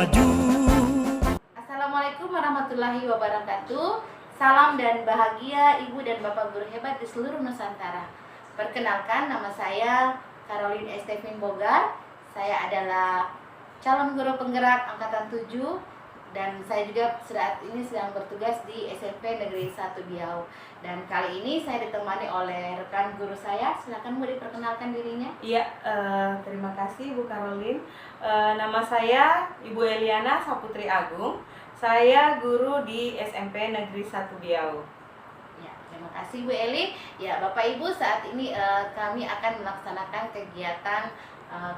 maju. Assalamualaikum warahmatullahi wabarakatuh. Salam dan bahagia Ibu dan Bapak guru hebat di seluruh Nusantara. Perkenalkan, nama saya Caroline Estefin Bogar. Saya adalah calon guru penggerak angkatan 7 dan saya juga saat ini sedang bertugas di SMP Negeri 1 Biau. Dan kali ini saya ditemani oleh rekan guru saya. Silakan Bu diperkenalkan dirinya. Iya, terima kasih Bu Caroline. Nama saya Ibu Eliana Saputri Agung. Saya guru di SMP Negeri 1 Biau. Ya, terima kasih Bu Eli. Ya, Bapak Ibu, saat ini kami akan melaksanakan kegiatan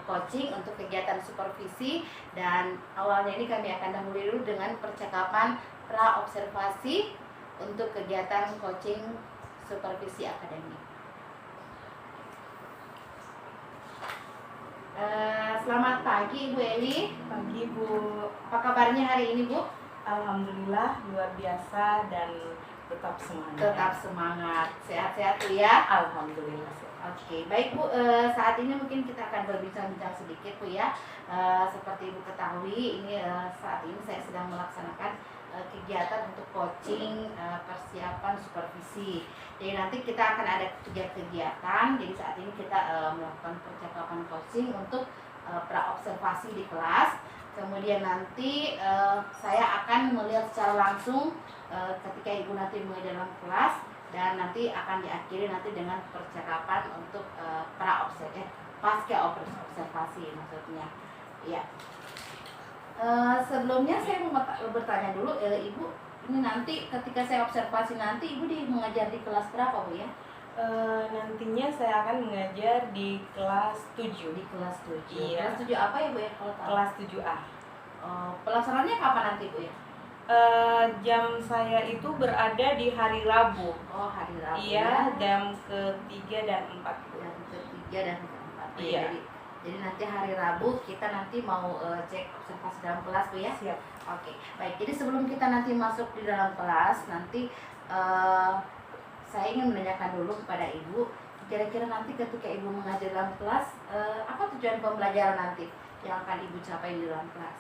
coaching untuk kegiatan supervisi, dan awalnya ini kami akan dahului dulu dengan percakapan pra observasi untuk kegiatan coaching supervisi akademik. Selamat pagi Ibu Eli. Pagi Bu. Apa kabarnya hari ini Bu? Alhamdulillah luar biasa dan tetap semangat. Tetap semangat, sehat-sehat Bu ya. Alhamdulillah sehat. Oke, baik Bu, saat ini mungkin kita akan berbincang-bincang sedikit Bu ya. Seperti Ibu ketahui, ini saat ini saya sedang melaksanakan kegiatan untuk coaching persiapan supervisi. Jadi nanti kita akan ada 3 kegiatan. Jadi saat ini kita melakukan percakapan coaching untuk pra observasi di kelas. Kemudian nanti saya akan melihat secara langsung ketika Ibu nanti mulai dalam kelas, dan nanti akan diakhiri nanti dengan percakapan untuk pasca observasi maksudnya. Ya. Sebelumnya saya mau bertanya dulu, Ibu, ini nanti ketika saya observasi nanti Ibu mengajar di kelas berapa Bu ya? Nantinya saya akan mengajar di kelas 7. Di kelas 7. Iya. Kelas 7 apa ya Bu ya kalau tahu? Kelas 7A. Pelaksanaannya kapan nanti Bu ya? Jam saya itu berada di hari Rabu. Oh, hari Rabu. Iya, jam ke-3 dan 4. Jam ke-3 dan ke-4. Iya. Jadi nanti hari Rabu kita nanti mau cek observasi dalam kelas Bu ya. Siap. Oke, baik. Jadi sebelum kita nanti masuk di dalam kelas, nanti saya ingin menanyakan dulu kepada Ibu, kira-kira nanti ketika Ibu mengajar dalam kelas, apa tujuan pembelajaran nanti yang akan Ibu capai di dalam kelas?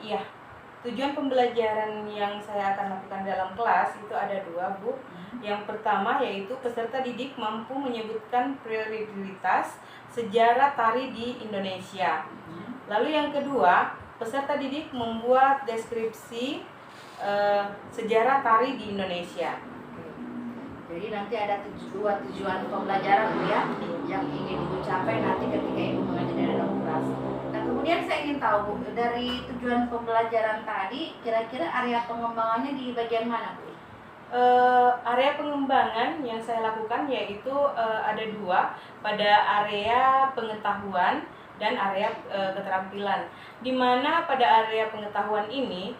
Iya. Tujuan pembelajaran yang saya akan lakukan dalam kelas itu ada 2 Bu. Yang pertama yaitu peserta didik mampu menyebutkan prioritas sejarah tari di Indonesia. Lalu yang kedua, peserta didik membuat deskripsi sejarah tari di Indonesia. Jadi nanti ada 2 tujuan pembelajaran Bu ya, yang ingin Ibu capai nanti ketika Ibu mengajar di dalam kelas. Nah, kemudian saya ingin tahu Bu, dari tujuan pembelajaran tadi, kira-kira area pengembangannya di bagian mana Bu? Area pengembangan yang saya lakukan yaitu ada 2, pada area pengetahuan dan area keterampilan. Di mana pada area pengetahuan ini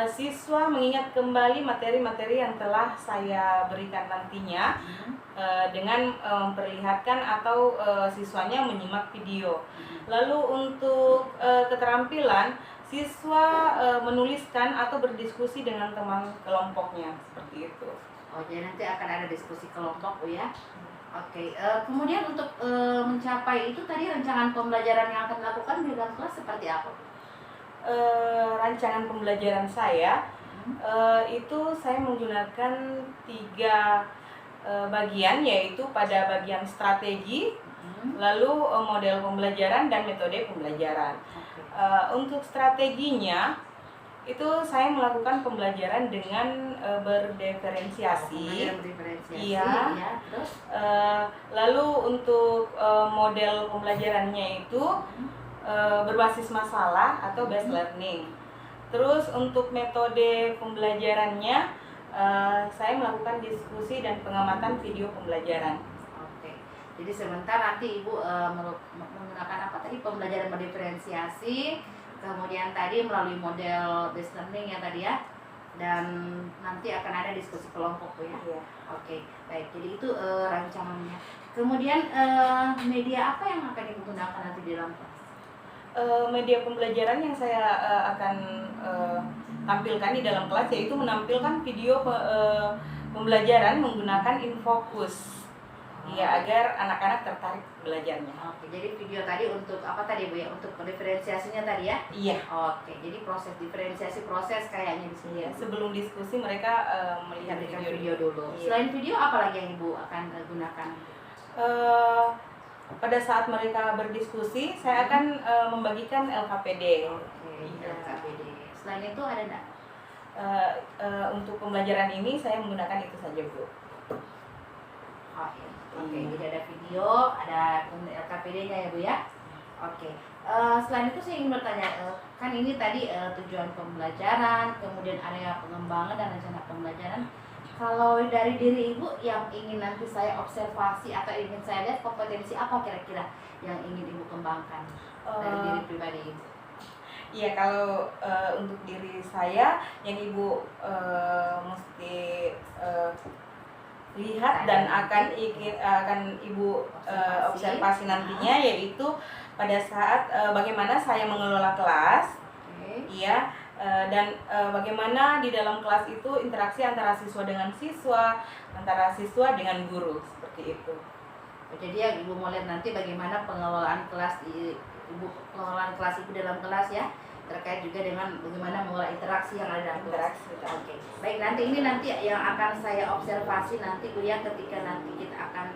siswa mengingat kembali materi-materi yang telah saya berikan nantinya dengan memperlihatkan atau siswanya menyimak video. Lalu untuk keterampilan, siswa menuliskan atau berdiskusi dengan teman kelompoknya, seperti itu. Oh, jadi nanti akan ada diskusi kelompok Bu ya. Oke, kemudian untuk mencapai itu tadi rancangan pembelajaran yang akan dilakukan di dalam kelas seperti apa Bu? Rancangan pembelajaran saya itu saya menggunakan 3 bagian, yaitu pada bagian strategi, lalu model pembelajaran dan metode pembelajaran. Untuk strateginya itu saya melakukan pembelajaran dengan berdiferensiasi. Iya. Ya, terus? Lalu untuk model pembelajarannya itu berbasis masalah atau based learning. Terus untuk metode pembelajarannya saya melakukan diskusi dan pengamatan video pembelajaran. Oke. Jadi sebentar nanti Ibu menggunakan apa tadi, pembelajaran berdiferensiasi, kemudian tadi melalui model based learning ya tadi ya, dan nanti akan ada diskusi kelompok Bu ya. Iya. Oke, baik. Jadi itu rancangannya. Kemudian media apa yang akan Ibu gunakan nanti di dalam kelas? Media pembelajaran yang saya akan tampilkan di dalam kelas yaitu menampilkan video pembelajaran menggunakan InFocus. Iya, agar anak-anak tertarik belajarnya. Oke, jadi video tadi untuk apa tadi Bu ya? Untuk diferensiasinya tadi ya? Iya. Oke, jadi proses diferensiasi proses kayaknya di sini. Iya, sebelum diskusi mereka melihat Lihat video video dulu. Iya. Selain video apa lagi yang Ibu akan gunakan? Pada saat mereka berdiskusi, saya akan membagikan LKPD. Oke, Iya. LKPD. Selain itu ada enggak? Untuk pembelajaran ini saya menggunakan itu saja, Bu. Oh, iya. Oke, Iya. jadi ada video, ada LKPD-nya ya Bu ya. Oke. Selain itu saya ingin bertanya, kan ini tadi tujuan pembelajaran, kemudian area pengembangan dan rencana pembelajaran. Kalau dari diri Ibu yang ingin nanti saya observasi atau ingin saya lihat kompetensi apa kira-kira yang ingin Ibu kembangkan dari diri pribadi Ibu? Iya, kalau untuk diri saya yang Ibu mesti lihat dan akan Ibu observasi nantinya, yaitu pada saat bagaimana saya mengelola kelas. Oke. Iya, dan bagaimana di dalam kelas itu interaksi antara siswa dengan siswa, antara siswa dengan guru, seperti itu. Jadi yang Ibu mau lihat nanti bagaimana pengelolaan kelas pengelolaan kelas Ibu dalam kelas ya, terkait juga dengan bagaimana mengelola interaksi yang ada dalam kelas. Oke. Baik, nanti ini yang akan saya observasi nanti Bu ya, ketika nanti kita akan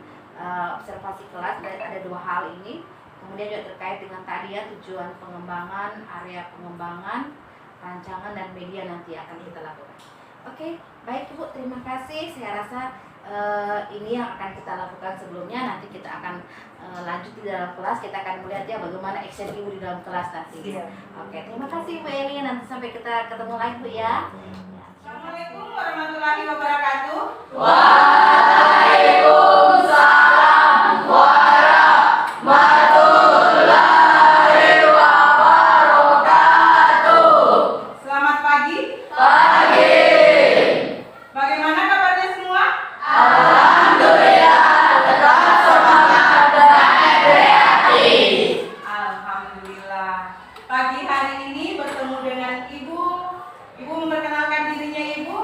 observasi kelas, dan ada dua hal ini. Kemudian juga terkait dengan tadi ya, tujuan pengembangan, area pengembangan, rancangan dan media nanti akan kita lakukan. Oke, baik Ibu, terima kasih. Saya rasa ini yang akan kita lakukan sebelumnya. Nanti kita akan lanjut di dalam kelas. Kita akan melihat ya bagaimana action Ibu di dalam kelas nanti. Iya. Oke, terima kasih Bu Eli. Nanti sampai kita ketemu lagi Bu ya. Assalamualaikum warahmatullahi wabarakatuh. Waalaikumsalam warahmatullahi wabarakatuh. Selamat pagi. Pagi. Bagaimana kabarnya semua? Alhamdulillah, tetap semangat dan kreatif. Alhamdulillah. Pagi hari ini bertemu dengan Ibu. Ibu memperkenalkan dirinya Ibu.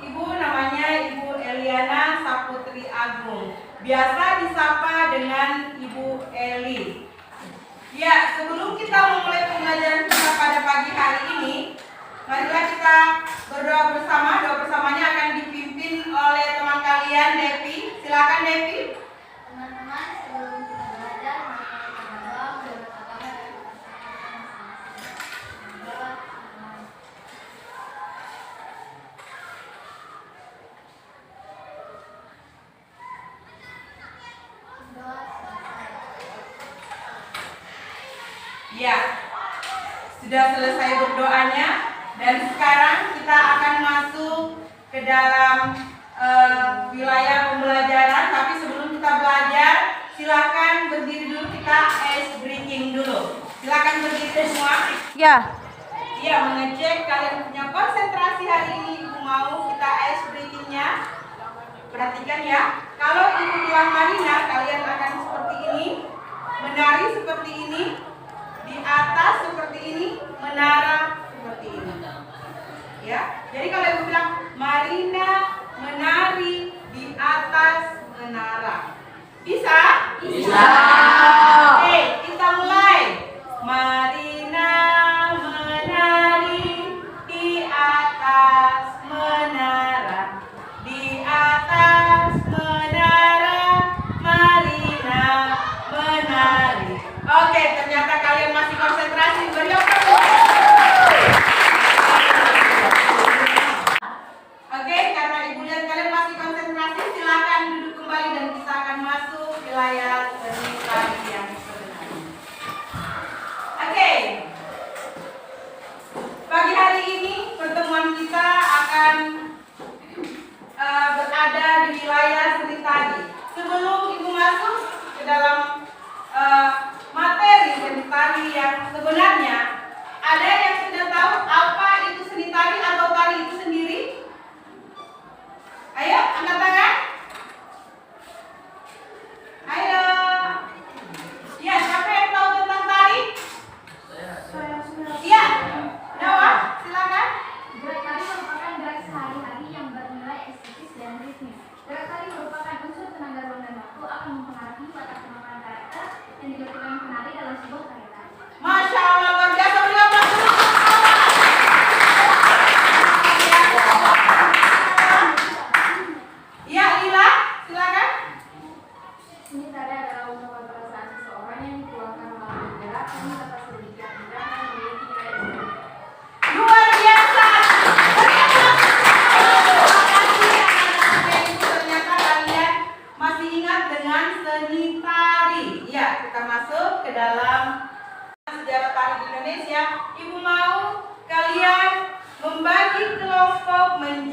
Ibu namanya Ibu Eliana Saputri Agung. Biasa disapa dengan Ibu Eli. Ya, sebelum kita memulai pembelajaran kita pada pagi hari ini, marilah kita berdoa bersama. Doa bersamanya akan dipimpin oleh teman kalian, Nepi. Silakan Nepi. Teman-teman, sebelum kita belajar, mari kita berdoa bersama dari Ya, sudah selesai berdoanya dan sekarang kita akan masuk ke dalam wilayah pembelajaran. Tapi sebelum kita belajar, silakan berdiri dulu, kita ice breaking dulu. Silakan berdiri semua. Ya. Iya, mengecek kalian punya konsentrasi hari ini. Ibu mau kita ice breakingnya. Perhatikan ya. Kalau Ibu bilang Marina, kalian akan seperti ini, menari seperti ini, di atas seperti ini, menara seperti ini. Ya. Jadi kalau Ibu bilang Marina menari di atas menara, bisa? Bisa. Oke, kita mulai. Marina menari di atas menara, di atas menara, Marina menari. Oke, ternyata kalian masih konsentrasi. Beri Oke, karena Ibu lihat kalian masih konsentrasi, silakan duduk kembali dan kita akan masuk wilayah seni tari yang sebenarnya. Oke,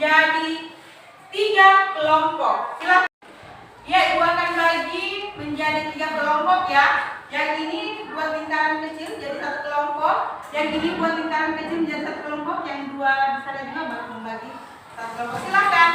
menjadi 3 kelompok. Silakan. Ya, Ibu akan bagi menjadi 3 kelompok ya. Yang ini buat lingkaran kecil jadi 1 kelompok. Yang ini buat lingkaran kecil menjadi 1 kelompok. Yang dua besar juga baru membagi 1 kelompok. Silakan.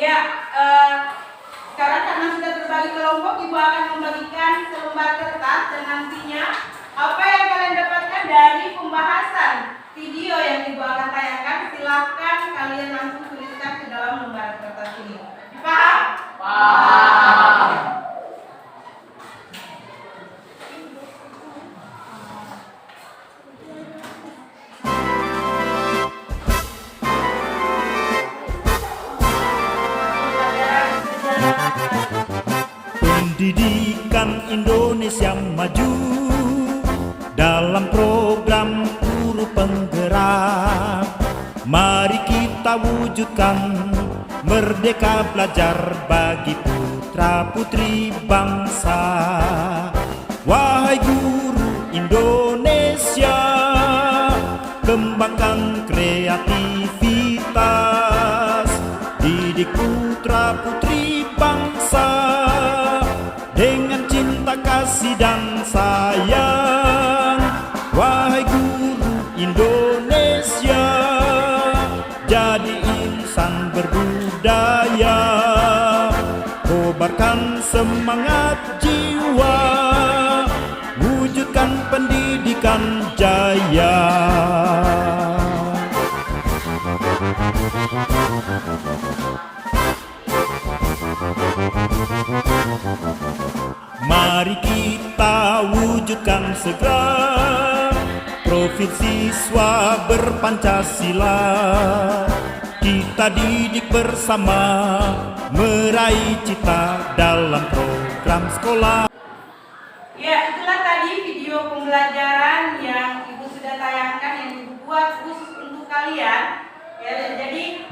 Ya, sekarang karena sudah terbagi kelompok, Ibu akan membagikan selembar kertas dan nantinya apa yang kalian dapatkan dari pembahasan video yang Ibu akan tayangkan, silahkan kalian langsung tuliskan ke dalam lembar kertas ini. Paham? Paham. Pendidikan Indonesia maju dalam program guru penggerak. Mari kita wujudkan merdeka belajar bagi putra putri bangsa. Wahai guru Indonesia, kembangkan kreativitas, didik putra putri bangsa dengan cinta kasih dan sayang. Wahai guru Indonesia, jadi insan berbudaya, kobarkan semangat jiwa, wujudkan pendidikan jaya. Mari kita wujudkan segera profil siswa berpancasila. Kita didik bersama, meraih cita dalam program sekolah. Ya, itulah tadi video pembelajaran yang Ibu sudah tayangkan, yang Ibu buat khusus untuk kalian. Ya, jadi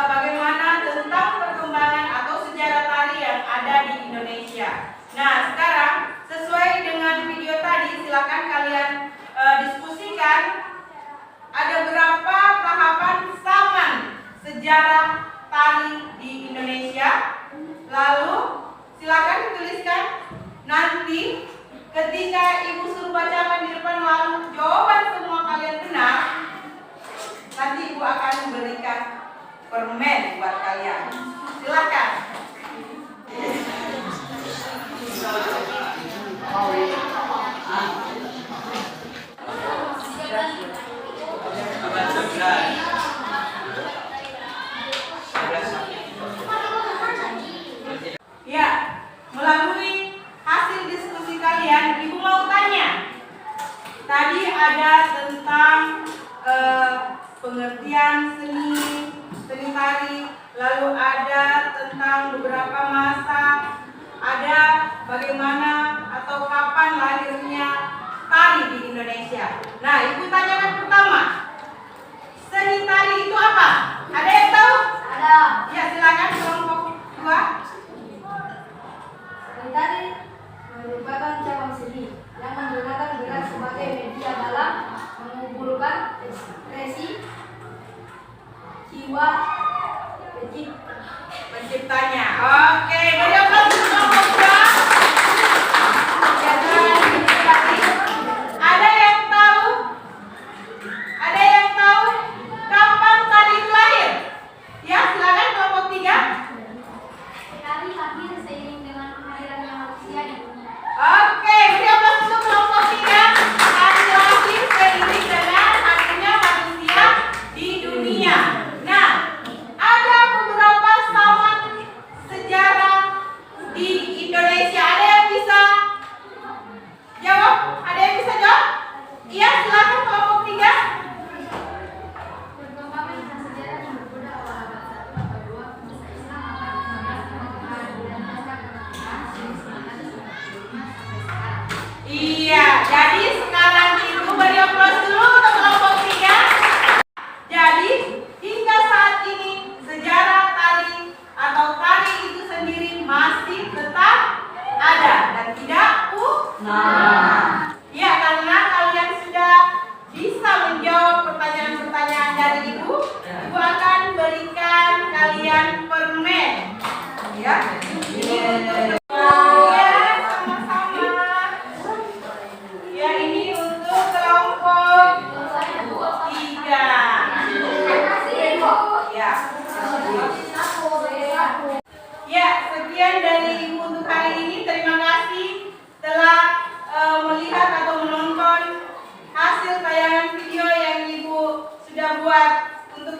bagaimana tentang perkembangan atau sejarah tari yang ada di Indonesia. Nah, sekarang sesuai dengan video tadi, silakan kalian diskusikan ada berapa tahapan zaman sejarah tari di Indonesia. Lalu silakan dituliskan. Nanti ketika Ibu suruh bacakan di depan lalu jawaban semua kalian benar, nanti Ibu akan memberikan permen buat kalian. Silakan. Ya, melalui hasil diskusi kalian, Ibu mau tanya. Tadi ada tentang pengertian seni tari, lalu ada tentang beberapa masa, ada bagaimana atau kapan lahirnya tari di Indonesia. Nah, Ibu tanyakan pertama, seni tari itu apa? Ada yang tahu? Ada. Ya, silakan kelompok 2. Seni tari merupakan cabang seni yang menggunakan gerak sebagai media dalam mengumpulkan ekspresi jiwa penciptanya. Oke, beri aplaus untuk kelompok 2. Ada yang tahu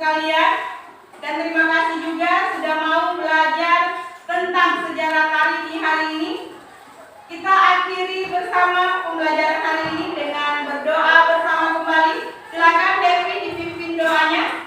sekalian, dan terima kasih juga sudah mau belajar tentang sejarah tari di hari ini. Kita akhiri bersama pembelajaran hari ini dengan berdoa bersama kembali. Silakan Devi dipimpin doanya.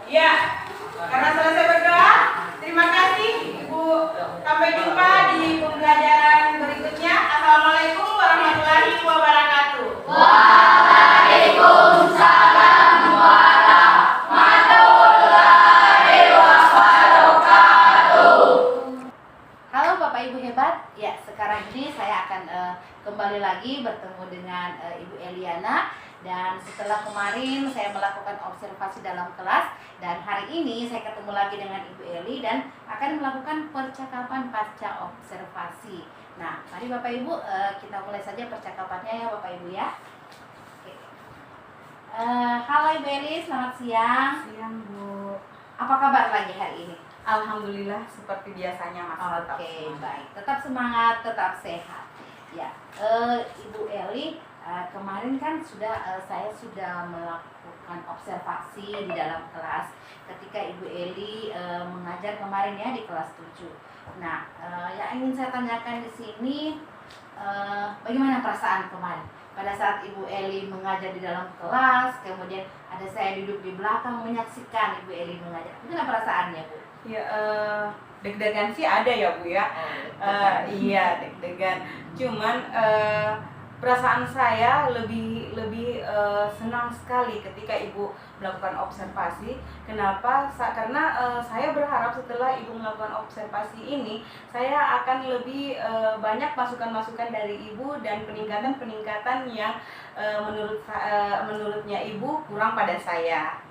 Ya, karena selesai berdoa, terima kasih Ibu. Sampai jumpa di pembelajaran berikutnya. Assalamualaikum warahmatullahi wabarakatuh. Waalaikumsalam warahmatullahi wabarakatuh. Halo Bapak Ibu hebat. Ya, sekarang ini saya akan kembali lagi bertemu dengan Ibu Eliana. Dan setelah kemarin saya melakukan observasi dalam kelas, dan hari ini saya ketemu lagi dengan Ibu Eli dan akan melakukan percakapan pasca observasi. Nah, mari Bapak Ibu kita mulai saja percakapannya ya Bapak Ibu ya. Oke. Halo Ibu Eli, selamat siang. Siang Bu. Apa kabar lagi hari ini? Alhamdulillah seperti biasanya masih tetap Oke, semangat. baik. Tetap semangat, tetap sehat. Ya, Ibu Eli, kemarin kan saya sudah melakukan observasi di dalam kelas ketika Ibu Eli mengajar kemarin ya di kelas 7. Nah, yang ingin saya tanyakan di sini, bagaimana perasaan kemarin pada saat Ibu Eli mengajar di dalam kelas, kemudian ada saya duduk di belakang menyaksikan Ibu Eli mengajar. Bagaimana perasaannya, Bu? Ya, deg-degan sih ada ya Bu ya. Iya, deg-degan. Cuman perasaan saya lebih senang sekali ketika Ibu melakukan observasi. Kenapa? Karena saya berharap setelah Ibu melakukan observasi ini, saya akan lebih banyak masukan-masukan dari Ibu dan peningkatan-peningkatan yang menurutnya Ibu kurang pada saya.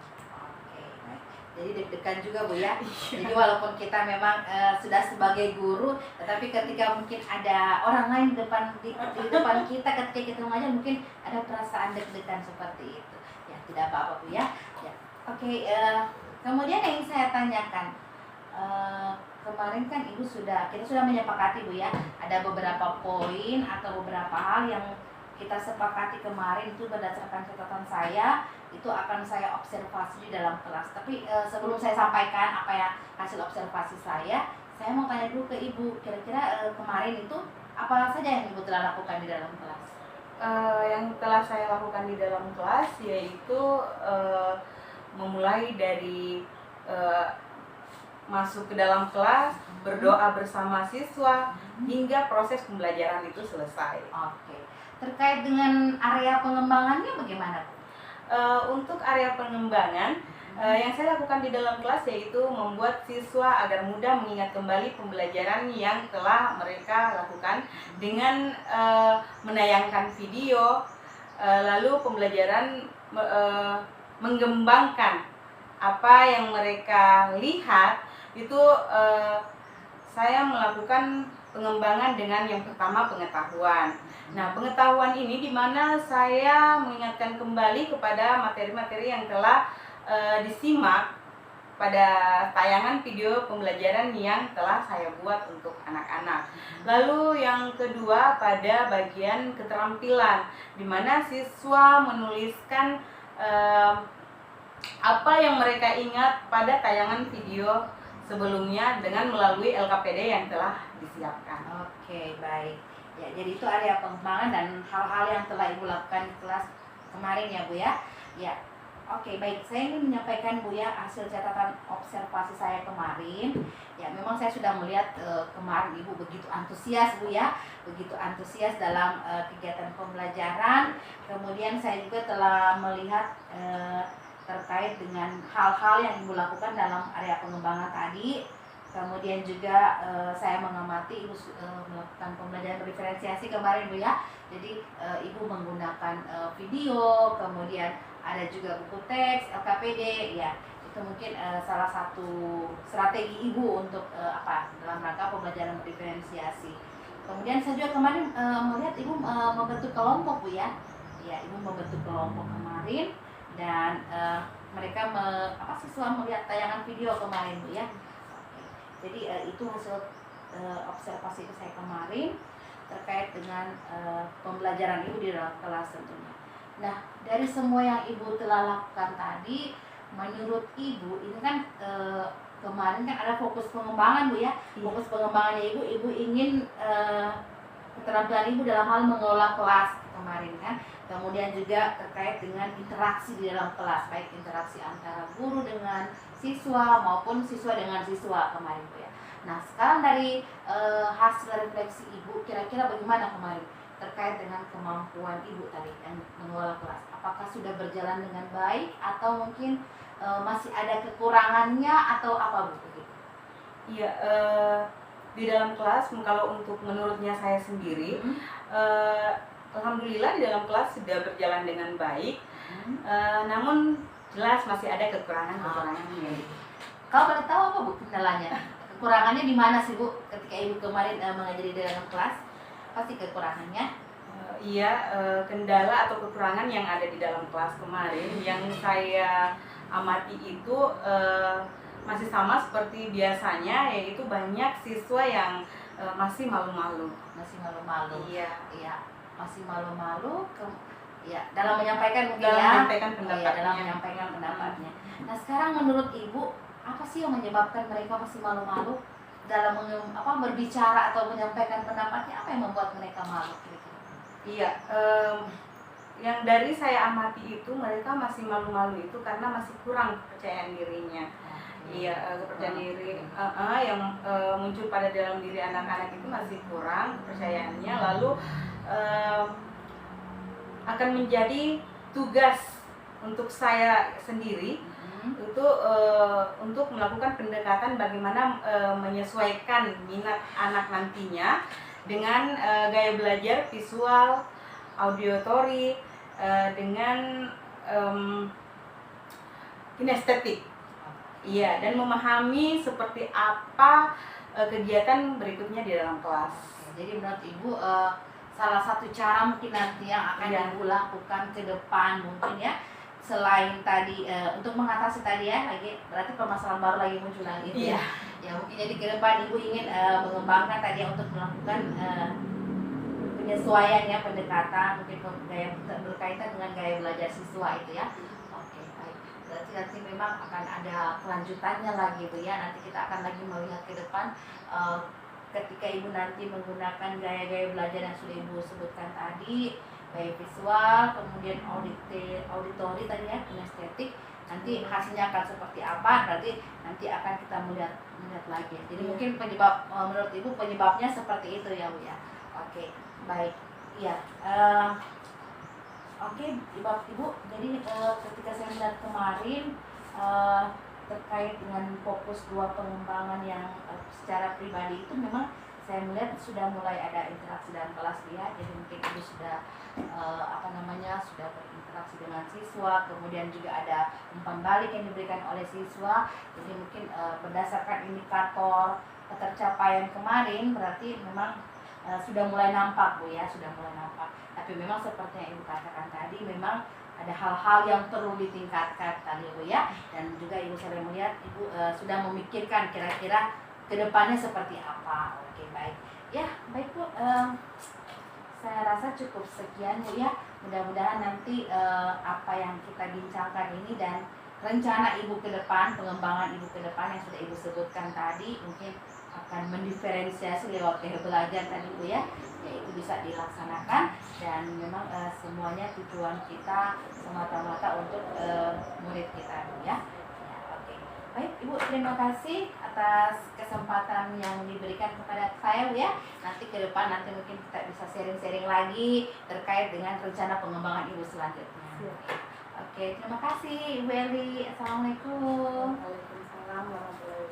Jadi deg-degan juga Bu ya. Jadi walaupun kita memang sudah sebagai guru, tetapi ketika mungkin ada orang lain di depan kita ketika kita mengajar, mungkin ada perasaan deg-degan seperti itu. Ya, tidak apa-apa Bu ya. Ya. Oke, kemudian yang ingin saya tanyakan, kemarin kan kita sudah menyepakati Bu ya, ada beberapa poin atau beberapa hal yang kita sepakati kemarin itu berdasarkan catatan saya, itu akan saya observasi di dalam kelas. Tapi sebelum saya sampaikan apa ya hasil observasi saya mau tanya dulu ke Ibu, kira-kira kemarin itu apa saja yang Ibu telah lakukan di dalam kelas? Yang telah saya lakukan di dalam kelas yaitu memulai dari masuk ke dalam kelas, berdoa bersama siswa, hingga proses pembelajaran itu selesai. Oke. Terkait dengan area pengembangannya bagaimana, Bu? Untuk area pengembangan, yang saya lakukan di dalam kelas yaitu membuat siswa agar mudah mengingat kembali pembelajaran yang telah mereka lakukan dengan menayangkan video, lalu pembelajaran mengembangkan apa yang mereka lihat itu. Saya melakukan pengembangan dengan yang pertama pengetahuan. Nah, pengetahuan ini di mana saya mengingatkan kembali kepada materi-materi yang telah disimak pada tayangan video pembelajaran yang telah saya buat untuk anak-anak. Lalu yang kedua pada bagian keterampilan, di mana siswa menuliskan apa yang mereka ingat pada tayangan video sebelumnya dengan melalui LKPD yang telah disiapkan. Oke, baik. Ya, jadi itu area pengembangan dan hal-hal yang telah Ibu lakukan di kelas kemarin ya Bu ya. Ya, oke, baik. Saya ingin menyampaikan Bu ya hasil catatan observasi saya kemarin. Ya, memang saya sudah melihat kemarin Ibu begitu antusias Bu ya, begitu antusias dalam kegiatan pembelajaran. Kemudian saya juga telah melihat terkait dengan hal-hal yang Ibu lakukan dalam area pengembangan tadi. Kemudian juga saya mengamati Ibu melakukan pembelajaran diferensiasi kemarin Bu ya. Jadi Ibu menggunakan video, kemudian ada juga buku teks, LKPD ya. Itu mungkin salah satu strategi Ibu untuk dalam rangka pembelajaran diferensiasi. Kemudian saya juga kemarin melihat Ibu membentuk kelompok Bu ya. Ya, Ibu membentuk kelompok kemarin dan mereka siswa melihat tayangan video kemarin Bu ya. Jadi itu hasil observasi saya kemarin terkait dengan pembelajaran Ibu di dalam kelas tentunya. Nah, dari semua yang Ibu telah lakukan tadi, menurut Ibu ini kan kemarin kan ada fokus pengembangan Bu ya. Fokus pengembangannya Ibu ingin keterampilan Ibu dalam hal mengelola kelas kemarin kan. Kemudian juga terkait dengan interaksi di dalam kelas, baik interaksi antara guru dengan siswa maupun siswa dengan siswa kemarin Bu ya. Nah, sekarang dari hasil refleksi Ibu, kira-kira bagaimana kemarin terkait dengan kemampuan Ibu tadi yang mengelola kelas? Apakah sudah berjalan dengan baik atau mungkin masih ada kekurangannya atau apa Bu? Iya, di dalam kelas kalau untuk menurutnya saya sendiri, alhamdulillah di dalam kelas sudah berjalan dengan baik. Namun jelas masih ada kekurangan-kekurangannya. Kalau boleh tahu apa Bu kendalanya? Kekurangannya di mana sih Bu ketika Ibu kemarin mengajari di dalam kelas? Pasti kekurangannya? Iya, kendala atau kekurangan yang ada di dalam kelas kemarin yang saya amati itu masih sama seperti biasanya, yaitu banyak siswa yang masih malu-malu. Masih malu-malu. Iya. Iya, masih malu-malu dalam menyampaikan mungkin Dalam ya. menyampaikan pendapatnya. Dalam menyampaikan pendapatnya. Nah, sekarang menurut Ibu apa sih yang menyebabkan mereka masih malu-malu dalam berbicara atau menyampaikan pendapatnya? Apa yang membuat mereka malu kira-kira? Iya, yang dari saya amati itu mereka masih malu-malu itu karena masih kurang kepercayaan dirinya. Iya, kepercayaan diri yang muncul pada dalam diri anak-anak itu masih kurang kepercayaannya. Lalu akan menjadi tugas untuk saya sendiri itu untuk melakukan pendekatan bagaimana menyesuaikan minat anak nantinya dengan gaya belajar visual, auditory, dengan kinestetik. Iya, dan memahami seperti apa kegiatan berikutnya di dalam kelas. Jadi menurut Ibu salah satu cara mungkin nanti yang akan Ibu lakukan ke depan mungkin ya, selain tadi untuk mengatasi tadi ya, lagi berarti permasalahan baru lagi muncul lagi ya. Ya mungkin jadi ke depan Ibu ingin mengembangkan tadi untuk melakukan penyesuaian ya, pendekatan mungkin gaya berkaitan dengan gaya belajar siswa itu ya. Oke, baik. Berarti nanti memang akan ada kelanjutannya lagi Bu ya. Nanti kita akan lagi melihat ke depan ketika Ibu nanti menggunakan gaya-gaya belajar yang sudah Ibu sebutkan tadi, baik visual, kemudian auditori tadi ya, kinestetik, nanti hasilnya akan seperti apa, berarti nanti akan kita melihat lagi. Jadi mungkin penyebab menurut Ibu penyebabnya seperti itu ya Bu ya. Oke, baik. Iya. Oke, Ibu. Jadi ketika saya melihat kemarin terkait dengan fokus 2 pengembangan yang secara pribadi itu memang saya melihat sudah mulai ada interaksi dalam kelas ya. Jadi mungkin Ibu sudah sudah berinteraksi dengan siswa, kemudian juga ada umpan balik yang diberikan oleh siswa. Jadi mungkin berdasarkan indikator ketercapaian kemarin berarti memang sudah mulai nampak Bu ya, sudah mulai nampak. Tapi memang seperti yang Ibu katakan tadi, memang ada hal-hal yang perlu ditingkatkan tadi Bu ya. Dan juga Ibu saya melihat Ibu sudah memikirkan kira-kira kedepannya seperti apa. Oke, baik. Ya, baik Bu. Saya rasa cukup sekian Bu ya. Mudah-mudahan nanti apa yang kita bincangkan ini dan rencana Ibu ke depan, pengembangan Ibu ke depan yang sudah Ibu sebutkan tadi mungkin akan mendiferensiasi lewat gaya belajar tadi Bu ya, yaitu bisa dilaksanakan dan memang semuanya tujuan kita semata-mata untuk murid kita Bu ya. Oke. Baik Ibu, terima kasih atas kesempatan yang diberikan kepada saya Bu ya. Nanti ke depan mungkin kita bisa sharing-sharing lagi terkait dengan rencana pengembangan Ibu selanjutnya. Oke, terima kasih Ibu Eli. Assalamualaikum. Waalaikumsalam warahmatullahi wabarakatuh.